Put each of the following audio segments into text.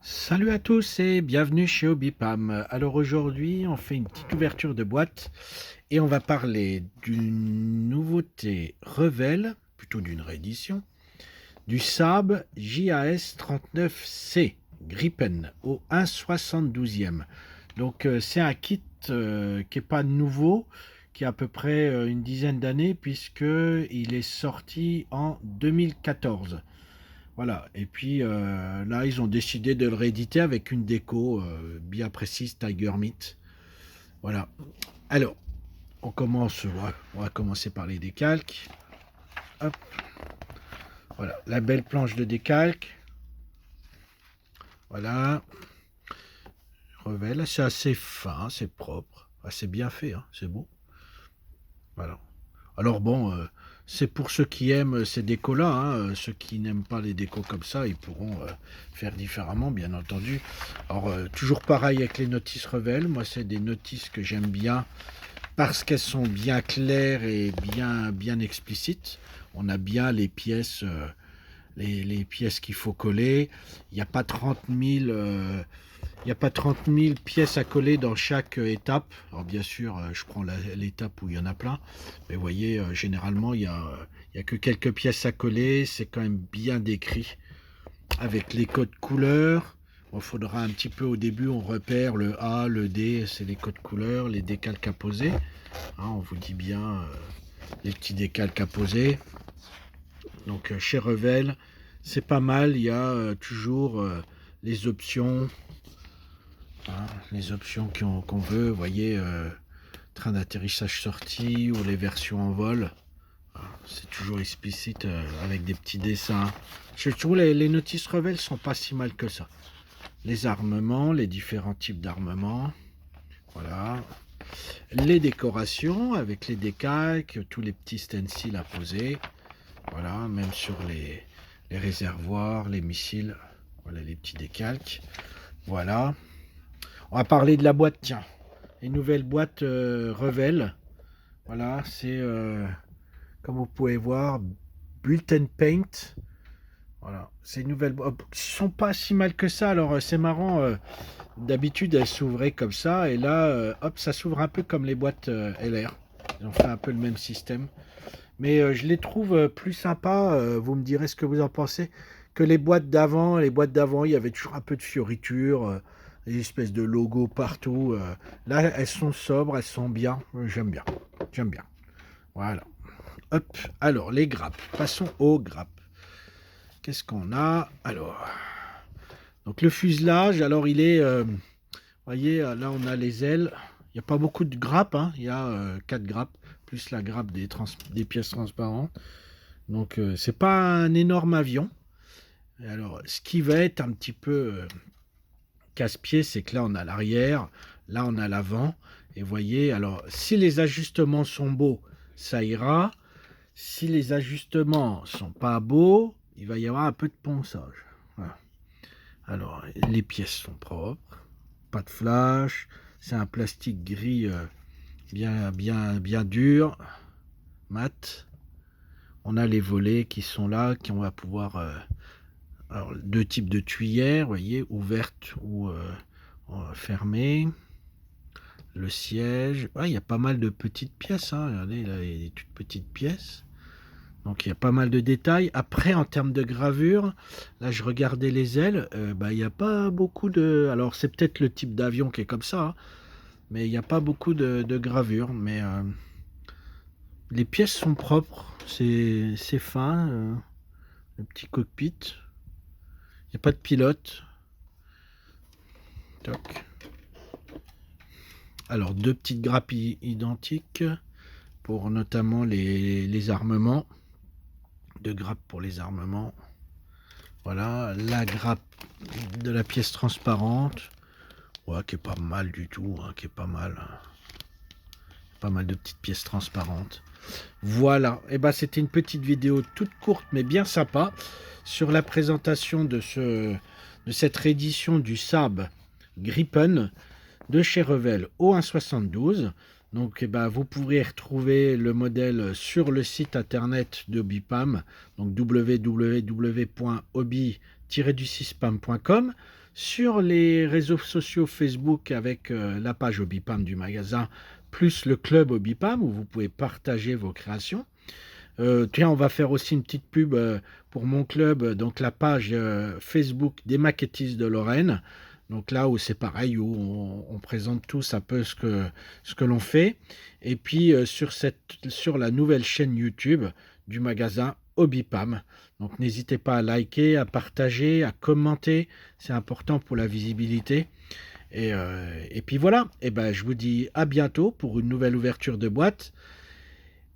Salut à tous et bienvenue chez Hobbypam. Alors aujourd'hui, on fait une petite ouverture de boîte et on va parler d'une nouveauté Revel, plutôt d'une réédition, du Saab JAS 39C Gripen au 1,72e. Donc c'est un kit qui n'est pas nouveau, qui a à peu près une dizaine d'années puisque il est sorti en 2014. Voilà, et puis là, ils ont décidé de le rééditer avec une déco bien précise, Tiger Meat. Voilà. Alors, on va commencer par les décalques. Hop, voilà, la belle planche de décalque. Voilà, Revel, c'est assez fin, c'est propre, assez bien fait, hein, c'est beau. Voilà. Alors bon, c'est pour ceux qui aiment ces décos-là, hein, ceux qui n'aiment pas les décos comme ça, ils pourront faire différemment, bien entendu. Alors, toujours pareil avec les notices Revel, moi c'est des notices que j'aime bien parce qu'elles sont bien claires et bien explicites. On a bien les pièces, les pièces qu'il faut coller. Il n'y a pas 30 000 il n'y a pas 30 000 pièces à coller dans chaque étape. Alors bien sûr, je prends l'étape où il y en a plein. Mais vous voyez, généralement, il y a que quelques pièces à coller. C'est quand même bien décrit avec les codes couleurs. Il faudra un petit peu au début, on repère le A, le D, c'est les codes couleurs, les décalques à poser. Hein, on vous dit bien les petits décalques à poser. Donc chez Revel, c'est pas mal. Il y a toujours les options. Hein, les options qu'on veut, vous voyez, train d'atterrissage sorti ou les versions en vol. Hein, c'est toujours explicite avec des petits dessins. Je trouve les notices Revel sont pas si mal que ça. Les armements, les différents types d'armements. Voilà. Les décorations avec les décalques, tous les petits stencils à poser. Voilà, même sur les réservoirs, les missiles. Voilà les petits décalques. Voilà. On va parler de la boîte, tiens. Les nouvelles boîtes Revel. Voilà, c'est comme vous pouvez voir, Built and Paint. Voilà, c'est une nouvelle boîte. Ils sont pas si mal que ça. Alors c'est marrant. D'habitude, elles s'ouvraient comme ça. Et là, hop, ça s'ouvre un peu comme les boîtes LR. Ils ont fait un peu le même système. Mais je les trouve plus sympas. Vous me direz ce que vous en pensez. Que les boîtes d'avant. Les boîtes d'avant, il y avait toujours un peu de fioritures. Des espèces de logos partout. Là, elles sont sobres, elles sont bien. J'aime bien. J'aime bien. Voilà. Hop. Alors, les grappes. Passons aux grappes. Qu'est-ce qu'on a? Alors, donc le fuselage, alors il est... voyez, là, on a les ailes. Il n'y a pas beaucoup de grappes. Hein. Il y a 4 grappes, plus la grappe des pièces transparentes. Donc, c'est pas un énorme avion. Et alors, ce qui va être un petit peu casse-pied, c'est que là, on a l'arrière, là, on a l'avant. Et voyez, alors, si les ajustements sont beaux, ça ira. Si les ajustements sont pas beaux, il va y avoir un peu de ponçage. Voilà. Alors, les pièces sont propres, pas de flash. C'est un plastique gris bien dur, mat. On a les volets qui sont là, qui on va pouvoir alors, deux types de tuyères, vous voyez, ouvertes ou fermées. Le siège, il y a pas mal de petites pièces, hein. Regardez, là, il y a des toutes petites pièces. Donc il y a pas mal de détails. Après, en termes de gravure, là je regardais les ailes, il n'y a pas beaucoup de... Alors c'est peut-être le type d'avion qui est comme ça, hein, mais il n'y a pas beaucoup de gravure. Mais les pièces sont propres, c'est fin, le petit cockpit. Il n'y a pas de pilote. Toc. Alors deux petites grappes identiques pour notamment les armements. Deux grappes pour les armements. Voilà, la grappe de la pièce transparente. Ouais, qui est pas mal du tout, hein, qui est pas mal. Pas mal de petites pièces transparentes. Voilà, et c'était une petite vidéo toute courte mais bien sympa sur la présentation de cette réédition du Saab Gripen de chez Revel au 1,72. Donc, eh ben, vous pourrez retrouver le modèle sur le site internet de Hobbypam, donc www.hobby-du-6pam.com, sur les réseaux sociaux Facebook avec la page Hobbypam du magasin, plus le club Hobbypam où vous pouvez partager vos créations. Tiens, on va faire aussi une petite pub pour mon club, donc la page Facebook des maquettistes de Lorraine. Donc là où c'est pareil, où on présente tous un peu ce que l'on fait. Et puis sur la nouvelle chaîne YouTube du magasin Hobbypam. Donc n'hésitez pas à liker, à partager, à commenter. C'est important pour la visibilité. Et puis voilà, et ben, je vous dis à bientôt pour une nouvelle ouverture de boîte,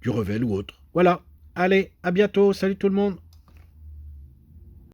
du Revel ou autre. Voilà, allez, à bientôt, salut tout le monde.